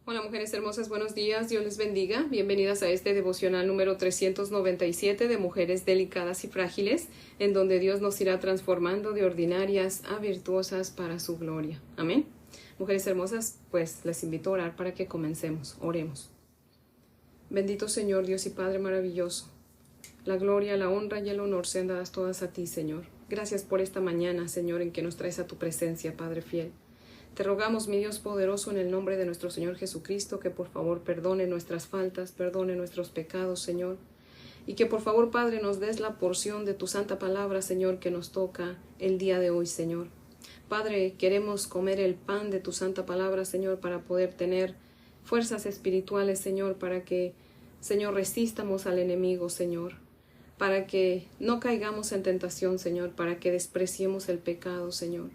Hola mujeres hermosas, buenos días, Dios les bendiga. Bienvenidas a este devocional número 397 de Mujeres Delicadas y Frágiles, en donde Dios nos irá transformando de ordinarias a virtuosas para su gloria. Amén. Mujeres hermosas, pues les invito a orar para que comencemos. Oremos. Bendito Señor, Dios y Padre maravilloso, la gloria, la honra y el honor sean dadas todas a ti, Señor. Gracias por esta mañana, Señor, en que nos traes a tu presencia, Padre fiel. Te rogamos, mi Dios poderoso, en el nombre de nuestro Señor Jesucristo, que por favor perdone nuestras faltas, perdone nuestros pecados, Señor. Y que por favor, Padre, nos des la porción de tu santa palabra, Señor, que nos toca el día de hoy, Señor. Padre, queremos comer el pan de tu santa palabra, Señor, para poder tener fuerzas espirituales, Señor, para que, Señor, resistamos al enemigo, Señor. Para que no caigamos en tentación, Señor, para que despreciemos el pecado, Señor.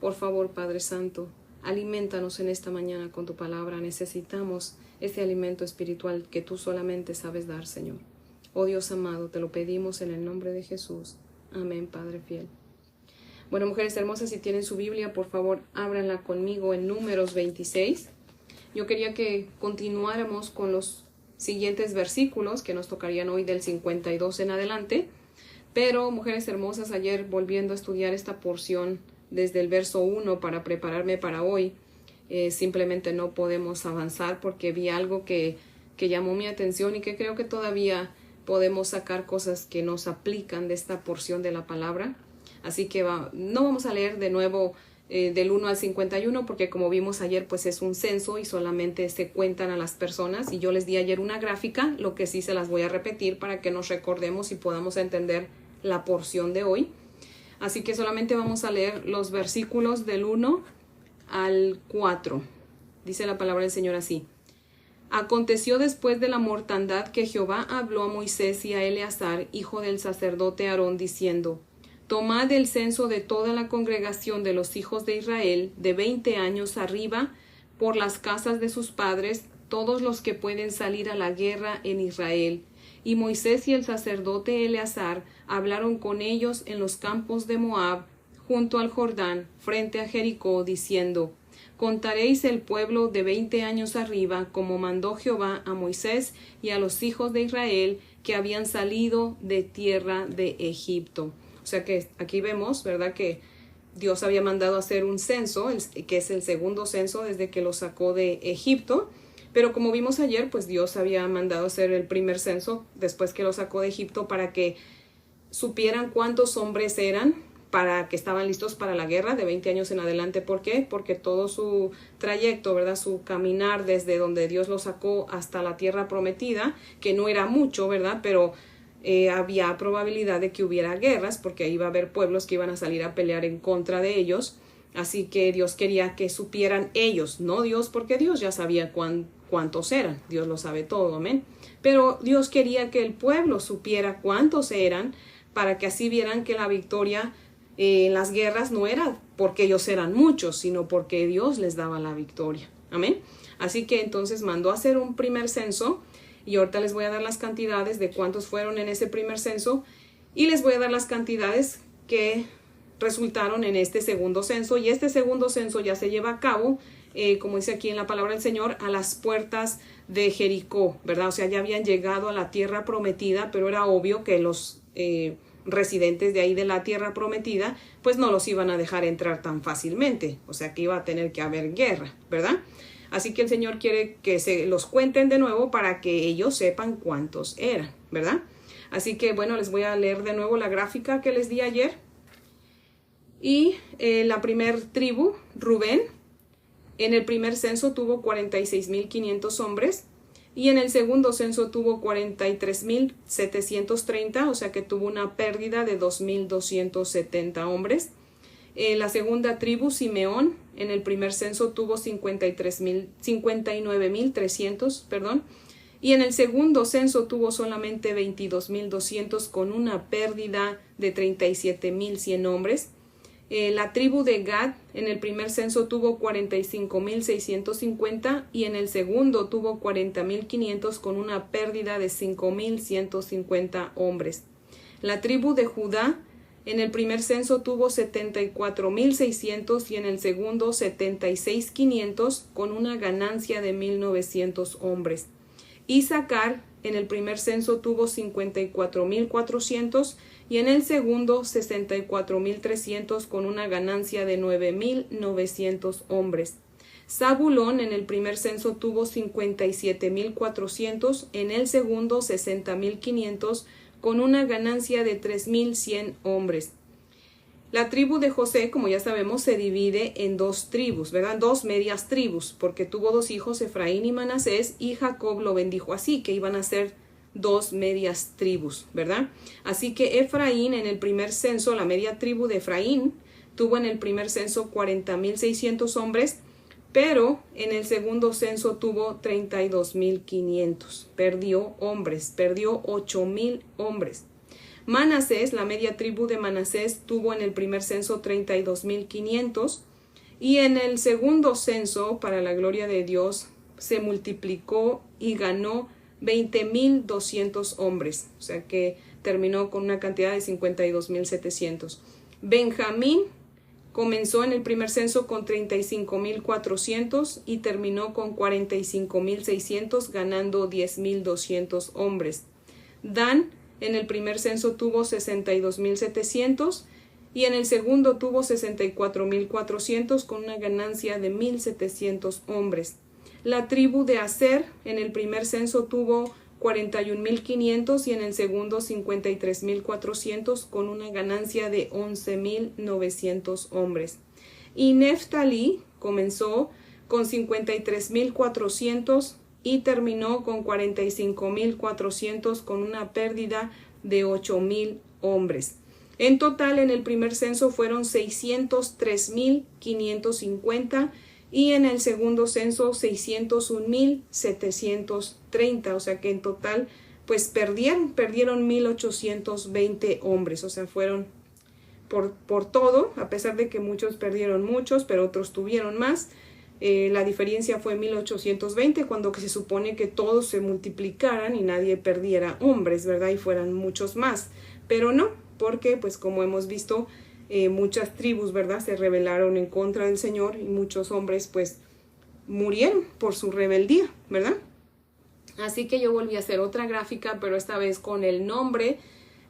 Por favor, Padre Santo, aliméntanos en esta mañana con tu palabra. Necesitamos ese alimento espiritual que tú solamente sabes dar, Señor. Oh Dios amado, te lo pedimos en el nombre de Jesús. Amén, Padre fiel. Bueno, mujeres hermosas, si tienen su Biblia, por favor, ábranla conmigo en Números 26. Yo quería que continuáramos con los siguientes versículos que nos tocarían hoy del 52 en adelante. Pero, mujeres hermosas, ayer volviendo a estudiar esta porción desde el verso 1 para prepararme para hoy, simplemente no podemos avanzar porque vi algo que llamó mi atención y que creo que todavía podemos sacar cosas que nos aplican de esta porción de la palabra. Así que no vamos a leer de nuevo del 1 al 51 porque como vimos ayer pues es un censo y solamente se cuentan a las personas y yo les di ayer una gráfica, lo que sí se las voy a repetir para que nos recordemos y podamos entender la porción de hoy. Así que solamente vamos a leer los versículos del 1 al 4. Dice la palabra del Señor así. Aconteció después de la mortandad que Jehová habló a Moisés y a Eleazar, hijo del sacerdote Aarón, diciendo: Tomad el censo de toda la congregación de los hijos de Israel, de 20 años arriba, por las casas de sus padres, todos los que pueden salir a la guerra en Israel. Y Moisés y el sacerdote Eleazar hablaron con ellos en los campos de Moab, junto al Jordán, frente a Jericó, diciendo: Contaréis el pueblo de 20 años arriba, como mandó Jehová a Moisés y a los hijos de Israel que habían salido de tierra de Egipto. O sea que aquí vemos, ¿verdad?, que Dios había mandado hacer un censo, que es el segundo censo desde que lo sacó de Egipto. Pero como vimos ayer, pues Dios había mandado hacer el primer censo después que lo sacó de Egipto para que supieran cuántos hombres eran, para que estaban listos para la guerra de 20 años en adelante. ¿Por qué? Porque todo su trayecto, ¿verdad?, su caminar desde donde Dios lo sacó hasta la tierra prometida, que no era mucho, ¿verdad?, pero había probabilidad de que hubiera guerras porque ahí iba a haber pueblos que iban a salir a pelear en contra de ellos. Así que Dios quería que supieran ellos, no Dios, porque Dios ya sabía cuántos eran. Dios lo sabe todo, amén. Pero Dios quería que el pueblo supiera cuántos eran para que así vieran que la victoria en las guerras no era porque ellos eran muchos, sino porque Dios les daba la victoria, amén. Así que entonces mandó a hacer un primer censo y ahorita les voy a dar las cantidades de cuántos fueron en ese primer censo y les voy a dar las cantidades que resultaron en este segundo censo, y este segundo censo ya se lleva a cabo, como dice aquí en la palabra del Señor, a las puertas de Jericó, ¿verdad? O sea, ya habían llegado a la tierra prometida, pero era obvio que los residentes de ahí de la tierra prometida, pues no los iban a dejar entrar tan fácilmente, o sea que iba a tener que haber guerra, ¿verdad? Así que el Señor quiere que se los cuenten de nuevo para que ellos sepan cuántos eran, ¿verdad? Así que bueno, les voy a leer de nuevo la gráfica que les di ayer. Y la primer tribu, Rubén, en el primer censo tuvo 46,500 hombres y en el segundo censo tuvo 43,730, o sea que tuvo una pérdida de 2,270 hombres. La segunda tribu, Simeón, en el primer censo tuvo 59,300, y en el segundo censo tuvo solamente 22,200 con una pérdida de 37,100 hombres. La tribu de Gad en el primer censo tuvo 45,650 y en el segundo tuvo 40,500 con una pérdida de 5,150 hombres. La tribu de Judá En el primer censo tuvo 74,600 y en el segundo 76,500 con una ganancia de 1,900 hombres. Isaacar en el primer censo tuvo 54,400 y en el segundo 64,300 con una ganancia de 9,900 hombres. Zabulón en el primer censo tuvo 57,400, en el segundo 60,500 con una ganancia de 3,100 hombres. La tribu de José, como ya sabemos, se divide en dos tribus, ¿verdad? Dos medias tribus, porque tuvo dos hijos, Efraín y Manasés, y Jacob lo bendijo así, que iban a ser dos medias tribus, ¿verdad? Así que Efraín en el primer censo, la media tribu de Efraín, tuvo en el primer censo 40,600 hombres, pero en el segundo censo tuvo 32,500. Perdió hombres, perdió 8,000 hombres. Manasés, la media tribu de Manasés, tuvo en el primer censo 32,500 y en el segundo censo, para la gloria de Dios, se multiplicó y ganó 20,200 hombres, o sea que terminó con una cantidad de 52,700. Benjamín comenzó en el primer censo con 35,400 y terminó con 45,600, ganando 10,200 hombres. Dan en el primer censo tuvo 62,700 y en el segundo tuvo 64,400 con una ganancia de 1,700 hombres. La tribu de Aser en el primer censo tuvo 41,500 y en el segundo 53,400 con una ganancia de 11,900 hombres. Y Neftalí comenzó con 53,400 y terminó con 45,400 con una pérdida de 8,000 hombres. En total, en el primer censo fueron 603,550 y en el segundo censo 601,730, o sea que en total pues perdieron 1,820 hombres, o sea fueron por todo, a pesar de que muchos perdieron muchos, pero otros tuvieron más. La diferencia fue 1,820 cuando que se supone que todos se multiplicaran y nadie perdiera hombres, ¿verdad? Y fueran muchos más, pero no, porque pues como hemos visto, muchas tribus, ¿verdad?, se rebelaron en contra del Señor y muchos hombres pues murieron por su rebeldía, ¿verdad? Así que yo volví a hacer otra gráfica, pero esta vez con el nombre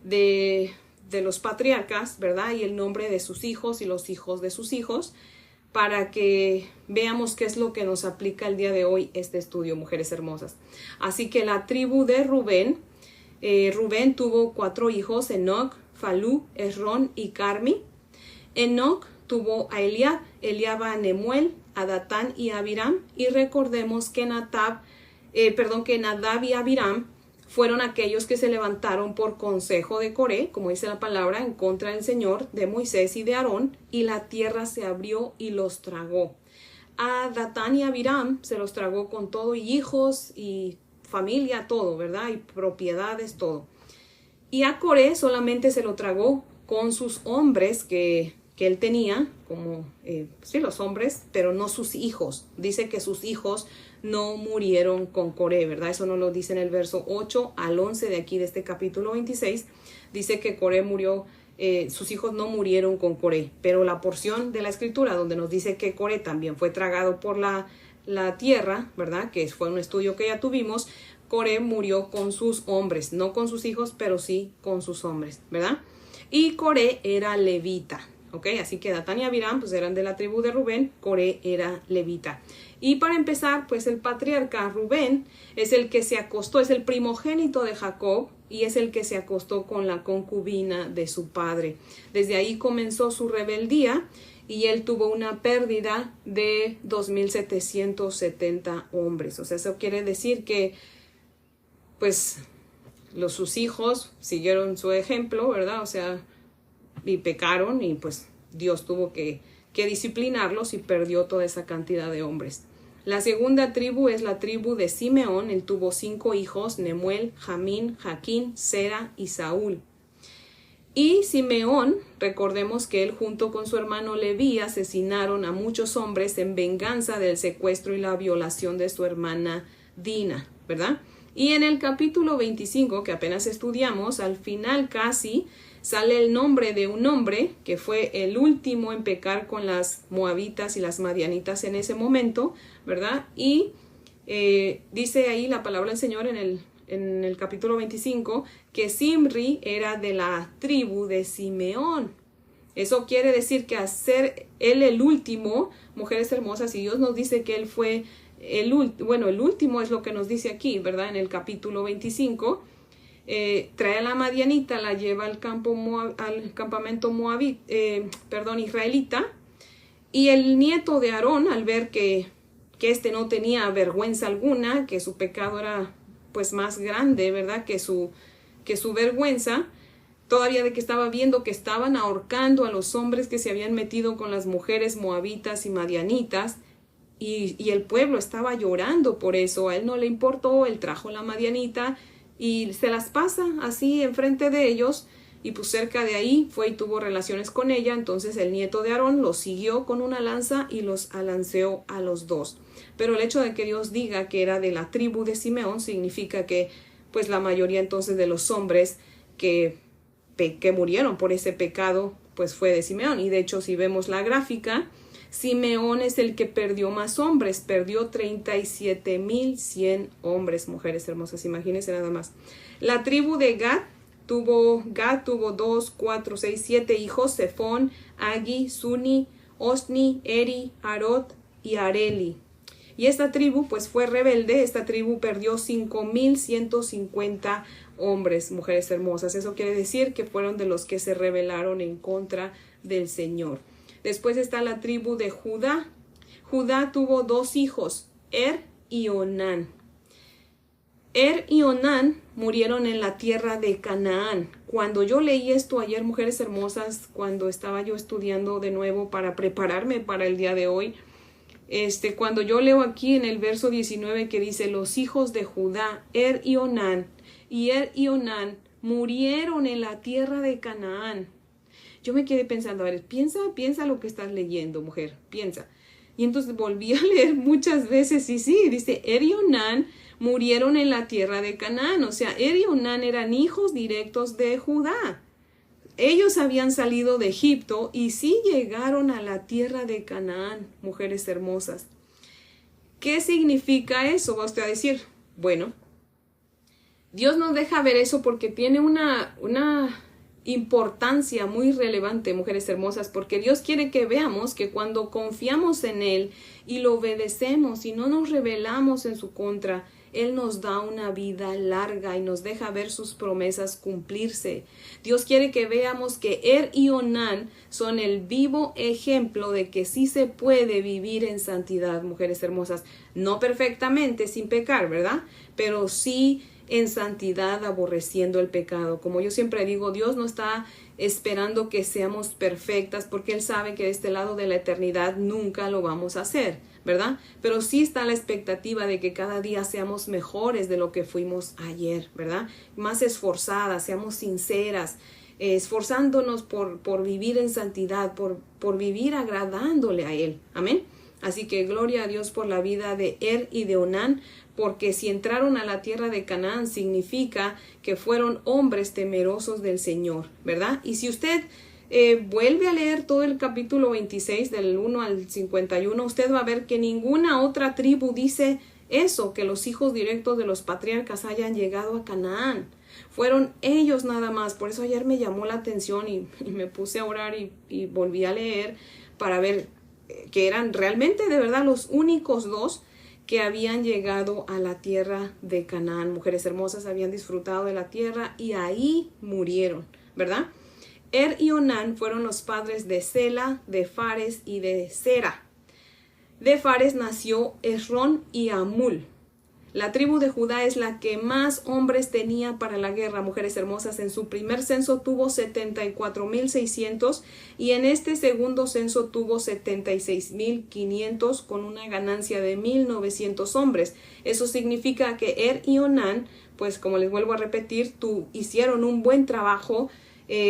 de los patriarcas, ¿verdad?, y el nombre de sus hijos y los hijos de sus hijos, para que veamos qué es lo que nos aplica el día de hoy este estudio, mujeres hermosas. Así que la tribu de Rubén, Rubén tuvo 4 hijos, Enoc, Falú, Esrón y Carmi. Enoc tuvo a Eliab, Eliab a Nemuel, a Datán y a Abiram, y recordemos que Nadab y Abiram fueron aquellos que se levantaron por consejo de Coré, como dice la palabra, en contra del Señor, de Moisés y de Aarón, y la tierra se abrió y los tragó. A Datán y a Abiram se los tragó con todo, y hijos y familia, todo, ¿verdad? Y propiedades, todo. Y a Coré solamente se lo tragó con sus hombres que él tenía, como sí, los hombres, pero no sus hijos. Dice que sus hijos no murieron con Coré, ¿verdad? Eso no lo dice en el verso 8 al 11 de aquí, de este capítulo 26. Dice que Coré murió, sus hijos no murieron con Coré, pero la porción de la escritura donde nos dice que Coré también fue tragado por la tierra, ¿verdad?, que fue un estudio que ya tuvimos, Coré murió con sus hombres, no con sus hijos, pero sí con sus hombres, ¿verdad? Y Coré era levita, ¿ok? Así que Datán y Abiram pues eran de la tribu de Rubén, Coré era levita. Y para empezar, pues el patriarca Rubén es el que se acostó, es el primogénito de Jacob y es el que se acostó con la concubina de su padre. Desde ahí comenzó su rebeldía y él tuvo una pérdida de 2,770 hombres. O sea, eso quiere decir que pues sus hijos siguieron su ejemplo, ¿verdad? O sea, y pecaron y pues Dios tuvo que disciplinarlos y perdió toda esa cantidad de hombres. La segunda tribu es la tribu de Simeón. Él tuvo 5 hijos, Nemuel, Jamín, Jaquín, Sera y Saúl. Y Simeón, recordemos que él junto con su hermano Leví asesinaron a muchos hombres en venganza del secuestro y la violación de su hermana Dina, ¿verdad? Y en el capítulo 25, que apenas estudiamos, al final casi sale el nombre de un hombre que fue el último en pecar con las moabitas y las madianitas en ese momento, ¿verdad? Y dice ahí la palabra del Señor en el capítulo 25 que Zimri era de la tribu de Simeón. Eso quiere decir que al ser él el último, mujeres hermosas, y Dios nos dice que él fue el último es lo que nos dice aquí, ¿verdad? En el capítulo 25, trae a la madianita, la lleva al campamento israelita, y el nieto de Aarón, al ver que éste no tenía vergüenza alguna, que su pecado era pues más grande, ¿verdad? Que su vergüenza, todavía de que estaba viendo que estaban ahorcando a los hombres que se habían metido con las mujeres moabitas y madianitas, y el pueblo estaba llorando por eso. A él no le importó, él trajo la madianita y se las pasa así enfrente de ellos, y pues cerca de ahí fue y tuvo relaciones con ella. Entonces el nieto de Aarón los siguió con una lanza y los alanceó a los dos. Pero el hecho de que Dios diga que era de la tribu de Simeón significa que pues la mayoría entonces de los hombres que murieron por ese pecado pues fue de Simeón. Y de hecho, si vemos la gráfica, Simeón es el que perdió más hombres, perdió 37,100 hombres, mujeres hermosas, imagínense nada más. La tribu de Gad tuvo 2, 4, 6, 7 hijos: Sefón, Agi, Suni, Osni, Eri, Arod y Areli. Y esta tribu pues fue rebelde. Esta tribu perdió 5,150 hombres, mujeres hermosas. Eso quiere decir que fueron de los que se rebelaron en contra del Señor. Después está la tribu de Judá. Judá tuvo 2 hijos, y Onán. Y Onán murieron en la tierra de Canaán. Cuando yo leí esto ayer, mujeres hermosas, cuando estaba yo estudiando de nuevo para prepararme para el día de hoy, cuando yo leo aquí en el verso 19 que dice: los hijos de Judá, y Onán, y Onán murieron en la tierra de Canaán. Yo me quedé pensando, a ver, piensa lo que estás leyendo, mujer, piensa. Y entonces volví a leer muchas veces, y sí, dice: y Onán murieron en la tierra de Canaán. O sea, y Onán eran hijos directos de Judá. Ellos habían salido de Egipto y sí llegaron a la tierra de Canaán, mujeres hermosas. ¿Qué significa eso? Va usted a decir, bueno, Dios nos deja ver eso porque tiene una importancia muy relevante, mujeres hermosas, porque Dios quiere que veamos que cuando confiamos en Él y lo obedecemos y no nos rebelamos en su contra, Él nos da una vida larga y nos deja ver sus promesas cumplirse. Dios quiere que veamos que y Onán son el vivo ejemplo de que sí se puede vivir en santidad, mujeres hermosas. No perfectamente, sin pecar, ¿verdad? Pero sí en santidad, aborreciendo el pecado. Como yo siempre digo, Dios no está esperando que seamos perfectas, porque Él sabe que de este lado de la eternidad nunca lo vamos a hacer, ¿verdad? Pero sí está la expectativa de que cada día seamos mejores de lo que fuimos ayer, ¿verdad? Más esforzadas, seamos sinceras, esforzándonos por vivir en santidad, por vivir agradándole a Él. Amén. Así que gloria a Dios por la vida de y de Onán, porque si entraron a la tierra de Canaán significa que fueron hombres temerosos del Señor, ¿verdad? Y si usted vuelve a leer todo el capítulo 26 del 1 al 51, usted va a ver que ninguna otra tribu dice eso, que los hijos directos de los patriarcas hayan llegado a Canaán. Fueron ellos nada más. Por eso ayer me llamó la atención y me puse a orar y volví a leer para ver que eran realmente de verdad los únicos 2 que habían llegado a la tierra de Canaán. Mujeres hermosas, habían disfrutado de la tierra y ahí murieron, ¿verdad? Y Onán fueron los padres de Sela, de Fares y de Zera. De Fares nació Esrón y Amul. La tribu de Judá es la que más hombres tenía para la guerra, mujeres hermosas. En su primer censo tuvo 74,600 y en este segundo censo tuvo 76,500 con una ganancia de 1,900 hombres. Eso significa que y Onán, pues como les vuelvo a repetir, hicieron un buen trabajo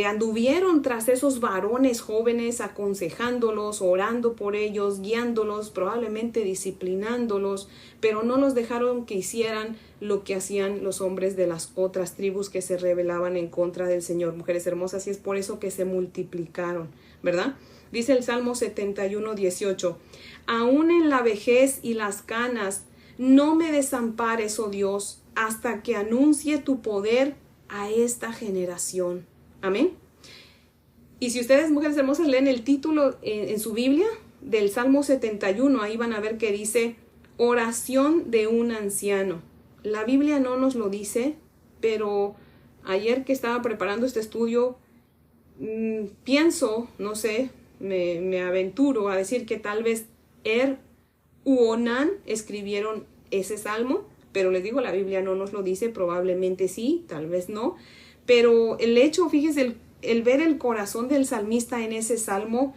anduvieron tras esos varones jóvenes, aconsejándolos, orando por ellos, guiándolos, probablemente disciplinándolos, pero no los dejaron que hicieran lo que hacían los hombres de las otras tribus que se rebelaban en contra del Señor, mujeres hermosas, y es por eso que se multiplicaron, ¿verdad? Dice el Salmo 71:18, aún en la vejez y las canas, no me desampares, oh Dios, hasta que anuncie tu poder a esta generación. Amén. Y si ustedes, mujeres hermosas, leen el título en su Biblia del Salmo 71, ahí van a ver que dice oración de un anciano. La Biblia no nos lo dice, pero ayer que estaba preparando este estudio, pienso, no sé, me aventuro a decir que tal vez u Onán escribieron ese salmo, pero les digo, la Biblia no nos lo dice, probablemente sí, tal vez no. Pero el hecho, fíjese, el ver el corazón del salmista en ese salmo,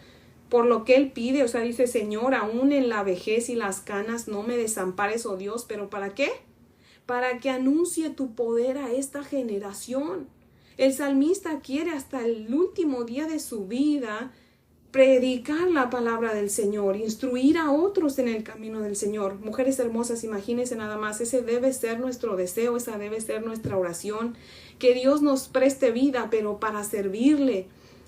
por lo que él pide, o sea, dice, Señor, aún en la vejez y las canas, no me desampares, oh Dios, ¿pero para qué? Para que anuncie tu poder a esta generación. El salmista quiere hasta el último día de su vida predicar la palabra del Señor, instruir a otros en el camino del Señor. Mujeres hermosas, imagínense nada más, ese debe ser nuestro deseo, esa debe ser nuestra oración, que Dios nos preste vida, pero para servirle,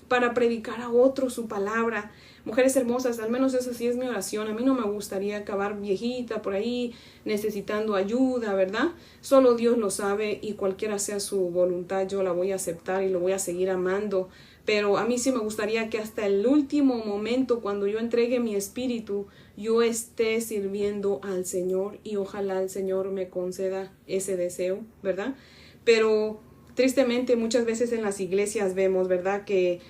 para predicar a otros su palabra. Mujeres hermosas, al menos esa sí es mi oración. A mí no me gustaría acabar viejita por ahí necesitando ayuda, ¿verdad? Solo Dios lo sabe y cualquiera sea su voluntad, yo la voy a aceptar y lo voy a seguir amando. Pero a mí sí me gustaría que hasta el último momento, cuando yo entregue mi espíritu, yo esté sirviendo al Señor y ojalá el Señor me conceda ese deseo, ¿verdad? Pero tristemente muchas veces en las iglesias vemos, ¿verdad?, que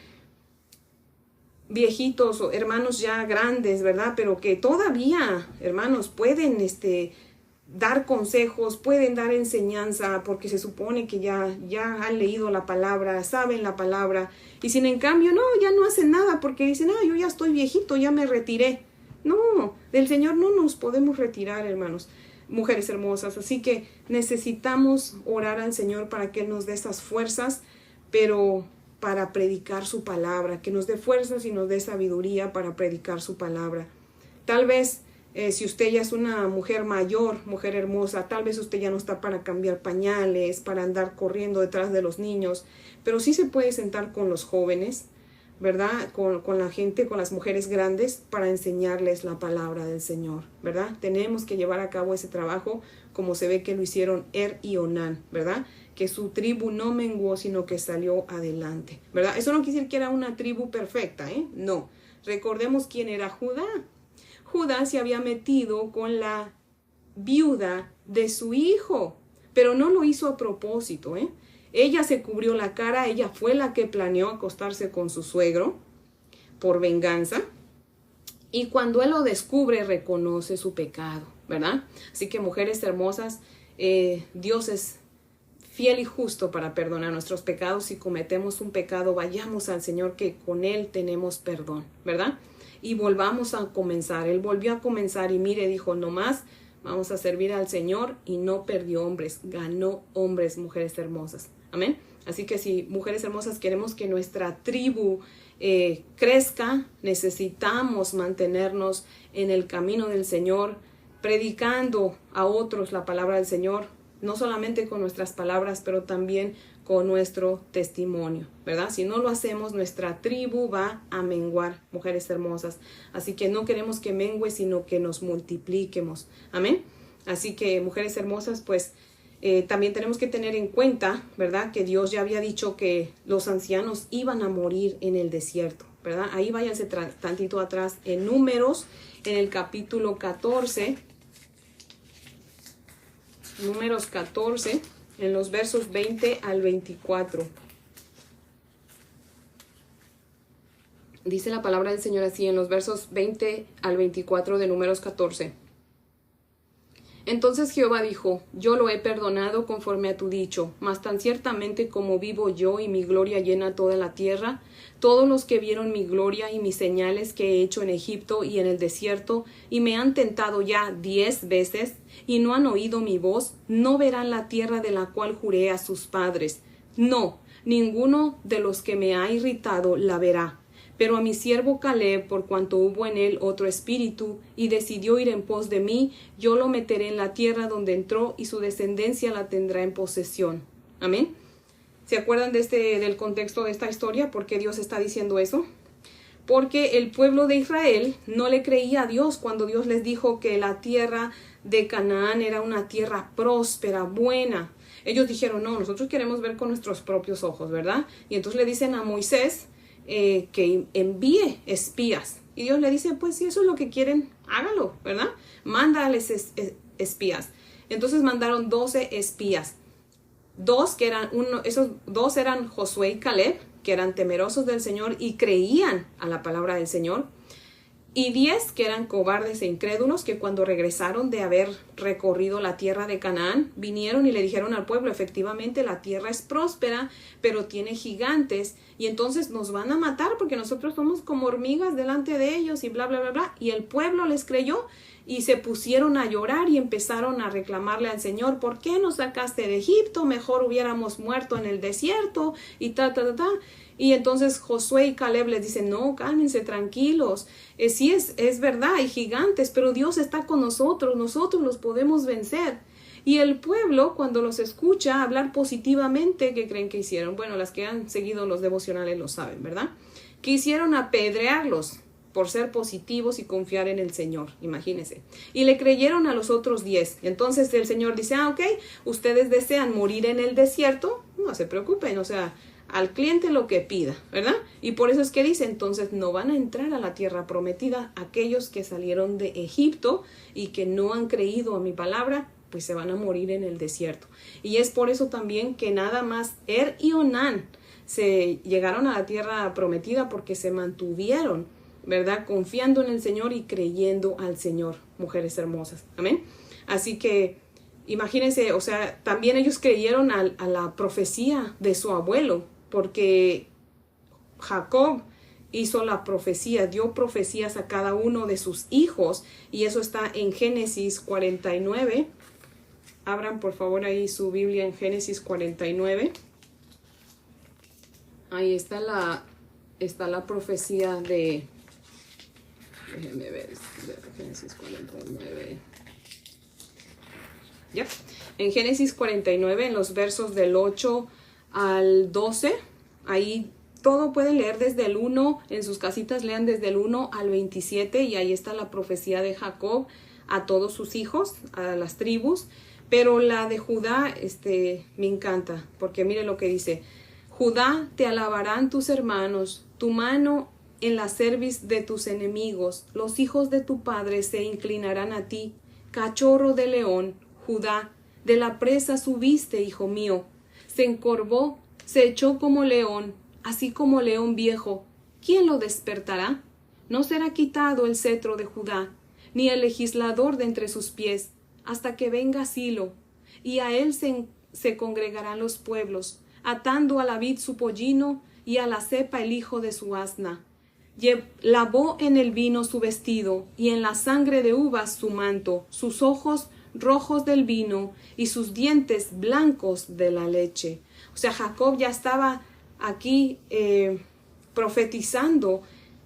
viejitos o hermanos ya grandes, ¿verdad?, pero que todavía, hermanos, pueden dar consejos, pueden dar enseñanza, porque se supone que ya han leído la palabra, saben la palabra, y sin en cambio, ya no hacen nada, porque dicen, yo ya estoy viejito, ya me retiré. No, del Señor no nos podemos retirar, hermanos, mujeres hermosas, así que necesitamos orar al Señor para que Él nos dé esas fuerzas, pero para predicar su palabra, que nos dé fuerzas y nos dé sabiduría para predicar su palabra. Tal vez si usted ya es una mujer mayor, mujer hermosa, tal vez usted ya no está para cambiar pañales, para andar corriendo detrás de los niños, pero sí se puede sentar con los jóvenes, ¿verdad? Con la gente, con las mujeres grandes, para enseñarles la palabra del Señor, ¿verdad? Tenemos que llevar a cabo ese trabajo como se ve que lo hicieron y Onán, ¿verdad? Que su tribu no menguó, sino que salió adelante, ¿verdad? Eso no quiere decir que era una tribu perfecta, No. Recordemos quién era Judá. Judá se había metido con la viuda de su hijo, pero no lo hizo a propósito, Ella se cubrió la cara, ella fue la que planeó acostarse con su suegro por venganza, y cuando él lo descubre, reconoce su pecado, ¿verdad? Así que, mujeres hermosas, Dios es fiel y justo para perdonar nuestros pecados. Si cometemos un pecado, vayamos al Señor, que con Él tenemos perdón, ¿verdad? Y volvamos a comenzar. Él volvió a comenzar y mire, dijo, no más, vamos a servir al Señor, y no perdió hombres, ganó hombres, mujeres hermosas. Amén. Así que si, mujeres hermosas, queremos que nuestra tribu crezca, necesitamos mantenernos en el camino del Señor, predicando a otros la palabra del Señor, no solamente con nuestras palabras, pero también con nuestro testimonio, ¿verdad? Si no lo hacemos, nuestra tribu va a menguar, mujeres hermosas. Así que no queremos que mengue, sino que nos multipliquemos. Amén. Así que, mujeres hermosas, pues también tenemos que tener en cuenta, ¿verdad?, que Dios ya había dicho que los ancianos iban a morir en el desierto, ¿verdad? Ahí váyanse tantito atrás en Números, en el capítulo 14, Números 14, en los versos 20 al 24. Dice la palabra del Señor así, en los versos 20 al 24 de Números 14. Entonces Jehová dijo, yo lo he perdonado conforme a tu dicho, mas tan ciertamente como vivo yo y mi gloria llena toda la tierra, todos los que vieron mi gloria y mis señales que he hecho en Egipto y en el desierto, y me han tentado ya 10 veces, y no han oído mi voz, no verán la tierra de la cual juré a sus padres. No, ninguno de los que me ha irritado la verá. Pero a mi siervo Caleb, por cuanto hubo en él otro espíritu, y decidió ir en pos de mí, yo lo meteré en la tierra donde entró, y su descendencia la tendrá en posesión. Amén. ¿Se acuerdan del contexto de esta historia? ¿Por qué Dios está diciendo eso? Porque el pueblo de Israel no le creía a Dios cuando Dios les dijo que la tierra de Canaán era una tierra próspera, buena. Ellos dijeron, no, nosotros queremos ver con nuestros propios ojos, ¿verdad? Y entonces le dicen a Moisés que envíe espías. Y Dios le dice, pues si eso es lo que quieren, hágalo, ¿verdad? Mándales espías. Entonces mandaron 12 espías. Esos dos eran Josué y Caleb, que eran temerosos del Señor y creían a la palabra del Señor. Y 10 que eran cobardes e incrédulos, que cuando regresaron de haber recorrido la tierra de Canaán, vinieron y le dijeron al pueblo, efectivamente la tierra es próspera, pero tiene gigantes, y entonces nos van a matar porque nosotros somos como hormigas delante de ellos, y bla, bla, bla, bla. Y el pueblo les creyó y se pusieron a llorar y empezaron a reclamarle al Señor, ¿por qué nos sacaste de Egipto? Mejor hubiéramos muerto en el desierto, y Y entonces Josué y Caleb les dicen, no, cálmense, tranquilos. Sí es verdad, hay gigantes, pero Dios está con nosotros los podemos vencer. Y el pueblo, cuando los escucha hablar positivamente, ¿qué creen que hicieron? Bueno, las que han seguido los devocionales lo saben, ¿verdad? Quisieron apedrearlos por ser positivos y confiar en el Señor, imagínense. Y le creyeron a los otros 10. Entonces el Señor dice, ok, ustedes desean morir en el desierto, no se preocupen, o sea, al cliente lo que pida, ¿verdad? Y por eso es que dice, entonces no van a entrar a la tierra prometida aquellos que salieron de Egipto y que no han creído a mi palabra, pues se van a morir en el desierto. Y es por eso también que nada más y Onán se llegaron a la tierra prometida porque se mantuvieron, ¿verdad? Confiando en el Señor y creyendo al Señor, mujeres hermosas. Amén. Así que imagínense, o sea, también ellos creyeron a la profecía de su abuelo, porque Jacob hizo la profecía, dio profecías a cada uno de sus hijos, y eso está en Génesis 49. Abran por favor ahí su Biblia en Génesis 49. Ahí está la profecía de... Déjenme ver, Génesis 49. ¿Ya? En Génesis 49, en los versos del 8 al 12, ahí todo pueden leer desde el 1, en sus casitas lean desde el 1 al 27, y ahí está la profecía de Jacob a todos sus hijos, a las tribus. Pero la de Judá, me encanta, porque mire lo que dice: Judá, te alabarán tus hermanos, tu mano en la cerviz de tus enemigos, los hijos de tu padre se inclinarán a ti. Cachorro de león, Judá, de la presa subiste, hijo mío. Se encorvó, se echó como león, así como león viejo. ¿Quién lo despertará? No será quitado el cetro de Judá, ni el legislador de entre sus pies, hasta que venga Silo, y a él se congregarán los pueblos, atando a la vid su pollino, y a la cepa el hijo de su asna. Lavó en el vino su vestido, y en la sangre de uvas su manto, sus ojos rojos del vino, y sus dientes blancos de la leche. O sea, Jacob ya estaba aquí profetizando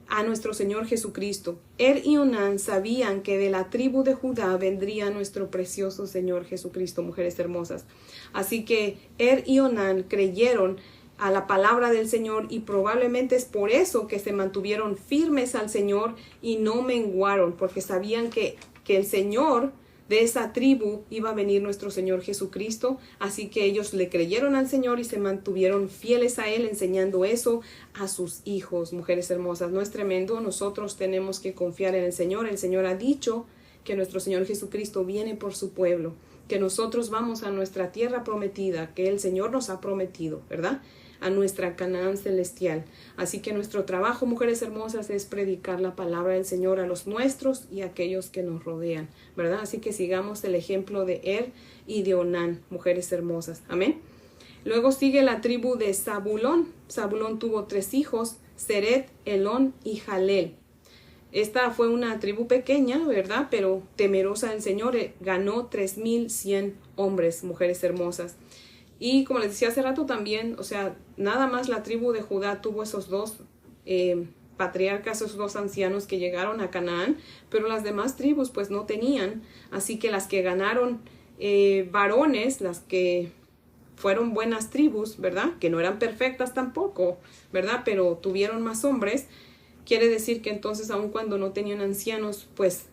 a nuestro Señor Jesucristo. Y Onán sabían que de la tribu de Judá vendría nuestro precioso Señor Jesucristo, mujeres hermosas. Así que y Onán creyeron a la palabra del Señor, y probablemente es por eso que se mantuvieron firmes al Señor y no menguaron, porque sabían que el Señor de esa tribu iba a venir nuestro Señor Jesucristo. Así que ellos le creyeron al Señor y se mantuvieron fieles a Él, enseñando eso a sus hijos. Mujeres hermosas, ¿no es tremendo? Nosotros tenemos que confiar en el Señor. El Señor ha dicho que nuestro Señor Jesucristo viene por su pueblo, que nosotros vamos a nuestra tierra prometida, que el Señor nos ha prometido, ¿verdad? A nuestra Canaán celestial. Así que nuestro trabajo, mujeres hermosas, es predicar la palabra del Señor a los nuestros y a aquellos que nos rodean, ¿verdad? Así que sigamos el ejemplo de y de Onán, mujeres hermosas. Amén. Luego sigue la tribu de Zabulón. Zabulón tuvo 3 hijos, Seret, Elón y Jalel. Esta fue una tribu pequeña, ¿verdad? Pero temerosa del Señor, ganó 3,100 hombres, mujeres hermosas. Y como les decía hace rato también, o sea, nada más la tribu de Judá tuvo esos dos patriarcas, esos dos ancianos que llegaron a Canaán, pero las demás tribus pues no tenían. Así que las que ganaron varones, las que fueron buenas tribus, ¿verdad? Que no eran perfectas tampoco, ¿verdad? Pero tuvieron más hombres. Quiere decir que entonces, aun cuando no tenían ancianos, pues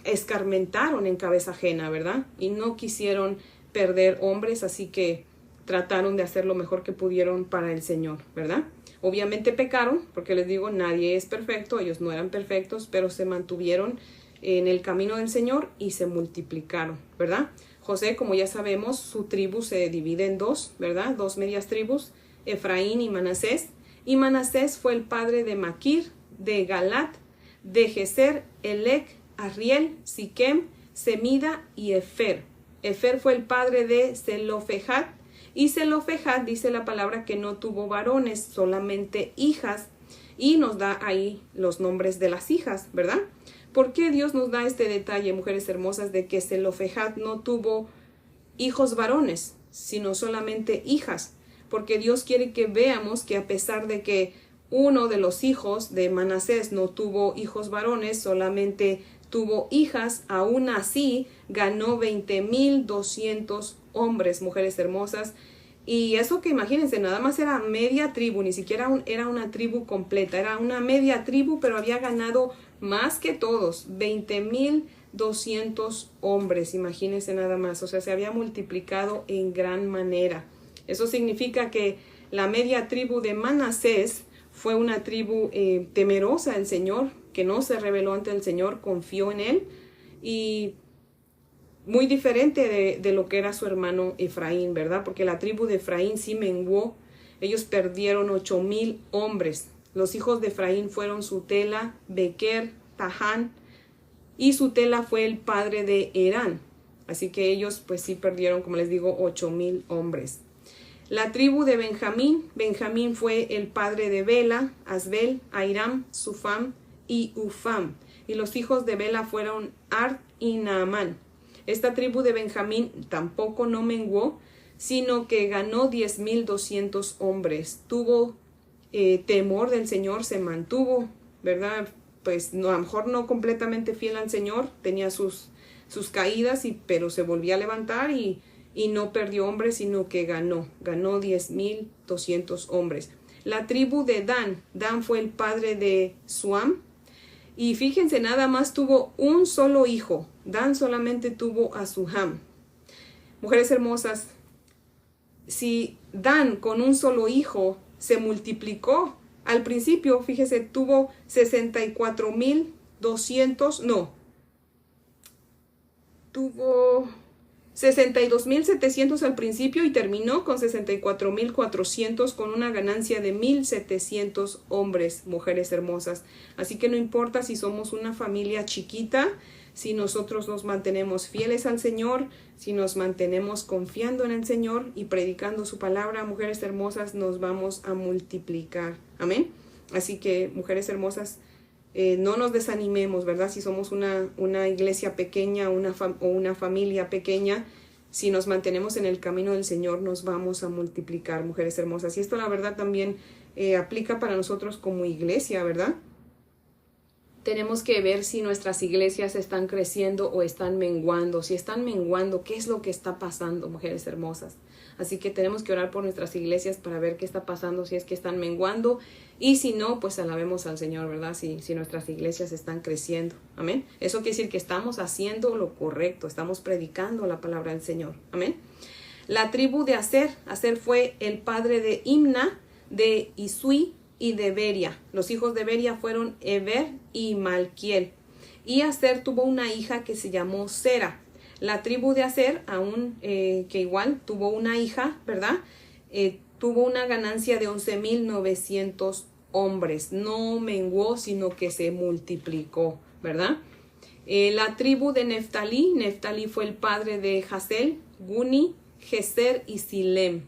escarmentaron en cabeza ajena, ¿verdad? Y no quisieron perder hombres, así que trataron de hacer lo mejor que pudieron para el Señor, ¿verdad? Obviamente pecaron, porque les digo, nadie es perfecto, ellos no eran perfectos, pero se mantuvieron en el camino del Señor y se multiplicaron, ¿verdad? José, como ya sabemos, su tribu se divide en dos, ¿verdad? Dos medias tribus, Efraín y Manasés. Y Manasés fue el padre de Maquir, de Galat, de Geser, Elec, Arriel, Siquem, Semida y Efer. Efer fue el padre de Zelofejat. Y Zelofejat dice la palabra que no tuvo varones, solamente hijas. Y nos da ahí los nombres de las hijas, ¿verdad? ¿Por qué Dios nos da este detalle, mujeres hermosas, de que Zelofejat no tuvo hijos varones, sino solamente hijas? Porque Dios quiere que veamos que a pesar de que uno de los hijos de Manasés no tuvo hijos varones, solamente tuvo hijas, aún así ganó 20,200 hombres, mujeres hermosas. Y eso que imagínense, nada más era media tribu, ni siquiera era una tribu completa, era una media tribu, pero había ganado más que todos, 20,200 hombres, imagínense nada más, o sea, se había multiplicado en gran manera. Eso significa que la media tribu de Manasés fue una tribu temerosa del Señor, que no se rebeló ante el Señor, confió en Él, y muy diferente de lo que era su hermano Efraín, ¿verdad? Porque la tribu de Efraín sí menguó, ellos perdieron 8,000 hombres. Los hijos de Efraín fueron Sutela, Bequer, Tahán, y Sutela fue el padre de Herán. Así que ellos pues sí perdieron, como les digo, 8,000 hombres. La tribu de Benjamín, Benjamín fue el padre de Bela, Asbel, Airam, Sufam y Ufam. Y los hijos de Bela fueron Ard y Naamán. Esta tribu de Benjamín tampoco no menguó, sino que ganó 10,200 hombres. Tuvo temor del Señor, se mantuvo, ¿verdad? Pues no, a lo mejor no completamente fiel al Señor, tenía sus caídas, pero se volvía a levantar y no perdió hombres, sino que ganó 10,200 hombres. La tribu de Dan, Dan fue el padre de Suam, y fíjense, nada más tuvo un solo hijo. Dan solamente tuvo a Suham. Mujeres hermosas, si Dan con un solo hijo se multiplicó, al principio, fíjese, tuvo 64,200, no, tuvo 62,700 al principio y terminó con 64,400 con una ganancia de 1,700 hombres, mujeres hermosas. Así que no importa si somos una familia chiquita, si nosotros nos mantenemos fieles al Señor, si nos mantenemos confiando en el Señor y predicando su palabra, mujeres hermosas, nos vamos a multiplicar. Amén. Así que, mujeres hermosas, no nos desanimemos, ¿verdad? Si somos una iglesia pequeña o una familia pequeña, si nos mantenemos en el camino del Señor, nos vamos a multiplicar, mujeres hermosas. Y esto, la verdad, también aplica para nosotros como iglesia, ¿verdad? Tenemos que ver si nuestras iglesias están creciendo o están menguando. Si están menguando, ¿qué es lo que está pasando, mujeres hermosas? Así que tenemos que orar por nuestras iglesias para ver qué está pasando, si es que están menguando. Y si no, pues alabemos al Señor, ¿verdad? Si nuestras iglesias están creciendo. Amén. Eso quiere decir que estamos haciendo lo correcto. Estamos predicando la palabra del Señor. Amén. La tribu de Aser. Aser fue el padre de Imna, de Isui y de Beria. Los hijos de Beria fueron Eber y Malquiel. Y Aser tuvo una hija que se llamó Sera. La tribu de Aser, aún que igual tuvo una hija, ¿verdad? Tuvo una ganancia de 11,900 hombres. No menguó, sino que se multiplicó, ¿verdad? La tribu de Neftalí. Neftalí fue el padre de Jasel, Guni, Geser y Silem.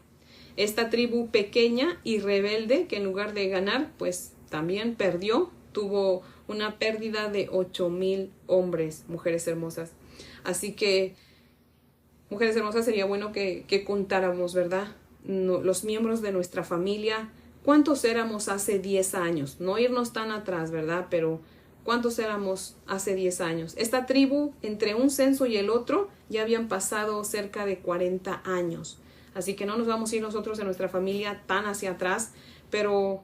Esta tribu pequeña y rebelde, que en lugar de ganar, pues también perdió. Tuvo una pérdida de 8,000 hombres, mujeres hermosas. Así que Mujeres hermosas, sería bueno que contáramos, ¿verdad? Los miembros de nuestra familia, ¿cuántos éramos hace 10 años? No irnos tan atrás, ¿verdad? Pero ¿cuántos éramos hace 10 años? Esta tribu, entre un censo y el otro, ya habían pasado cerca de 40 años. Así que no nos vamos a ir nosotros en nuestra familia tan hacia atrás, pero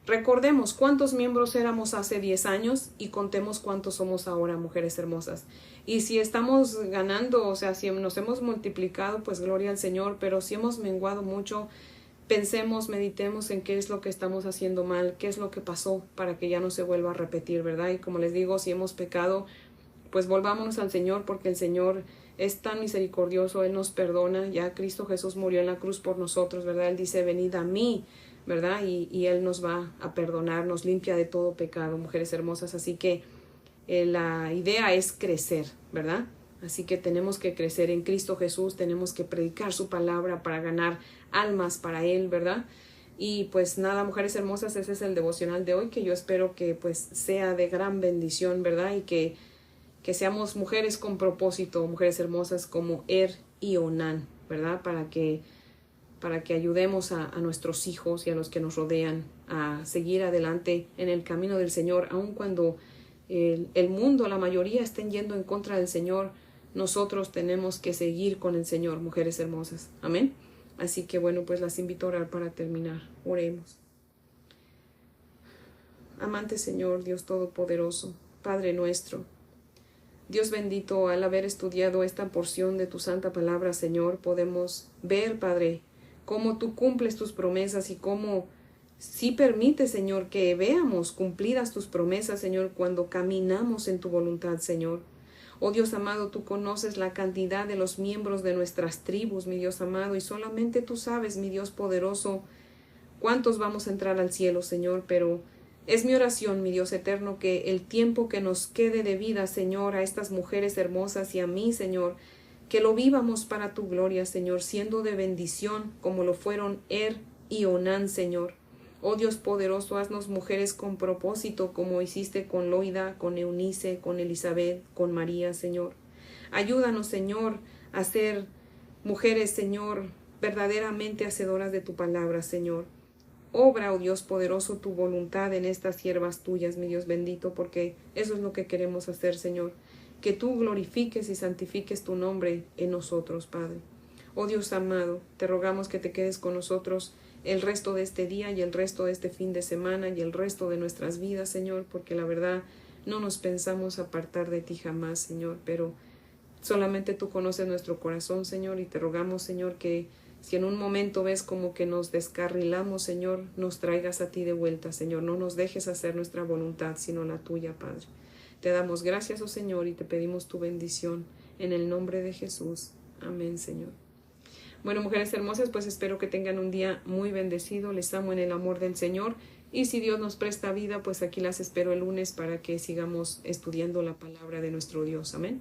recordemos cuántos miembros éramos hace 10 años y contemos cuántos somos ahora, mujeres hermosas. Y si estamos ganando, o sea, si nos hemos multiplicado, pues gloria al Señor, pero si hemos menguado mucho, pensemos, meditemos en qué es lo que estamos haciendo mal, qué es lo que pasó para que ya no se vuelva a repetir, ¿verdad? Y como les digo, si hemos pecado, pues volvámonos al Señor, porque el Señor es tan misericordioso, Él nos perdona, ya Cristo Jesús murió en la cruz por nosotros, ¿verdad? Él dice, venid a mí, ¿verdad? Y Él nos va a perdonar, nos limpia de todo pecado, mujeres hermosas. Así que la idea es crecer, ¿verdad? Así que tenemos que crecer en Cristo Jesús, tenemos que predicar su palabra para ganar almas para Él, ¿verdad? Y pues nada, mujeres hermosas, ese es el devocional de hoy, que yo espero que pues sea de gran bendición, ¿verdad? Y que seamos mujeres con propósito, mujeres hermosas como y Onán, ¿verdad? Para que ayudemos a nuestros hijos y a los que nos rodean a seguir adelante en el camino del Señor, aun cuando el mundo, la mayoría, estén yendo en contra del Señor. Nosotros tenemos que seguir con el Señor, mujeres hermosas. Amén. Así que bueno, pues las invito a orar para terminar. Oremos. Amante Señor, Dios Todopoderoso, Padre nuestro, Dios bendito, al haber estudiado esta porción de tu santa palabra, Señor, podemos ver, Padre, cómo tú cumples tus promesas y cómo sí permites, Señor, que veamos cumplidas tus promesas, Señor, cuando caminamos en tu voluntad, Señor. Oh Dios amado, tú conoces la cantidad de los miembros de nuestras tribus, mi Dios amado, y solamente tú sabes, mi Dios poderoso, cuántos vamos a entrar al cielo, Señor, pero es mi oración, mi Dios eterno, que el tiempo que nos quede de vida, Señor, a estas mujeres hermosas y a mí, Señor, que lo vivamos para tu gloria, Señor, siendo de bendición como lo fueron y Onán, Señor. Oh Dios poderoso, haznos mujeres con propósito, como hiciste con Loida, con Eunice, con Elizabeth, con María, Señor. Ayúdanos, Señor, a ser mujeres, Señor, verdaderamente hacedoras de tu palabra, Señor. Obra, oh Dios poderoso, tu voluntad en estas siervas tuyas, mi Dios bendito, porque eso es lo que queremos hacer, Señor. Que tú glorifiques y santifiques tu nombre en nosotros, Padre. Oh Dios amado, te rogamos que te quedes con nosotros el resto de este día y el resto de este fin de semana y el resto de nuestras vidas, Señor, porque la verdad no nos pensamos apartar de ti jamás, Señor, pero solamente tú conoces nuestro corazón, Señor, y te rogamos, Señor, que si en un momento ves como que nos descarrilamos, Señor, nos traigas a ti de vuelta, Señor. No nos dejes hacer nuestra voluntad, sino la tuya, Padre. Te damos gracias, oh Señor, y te pedimos tu bendición en el nombre de Jesús. Amén, Señor. Bueno, mujeres hermosas, pues espero que tengan un día muy bendecido. Les amo en el amor del Señor. Y si Dios nos presta vida, pues aquí las espero el lunes para que sigamos estudiando la palabra de nuestro Dios. Amén.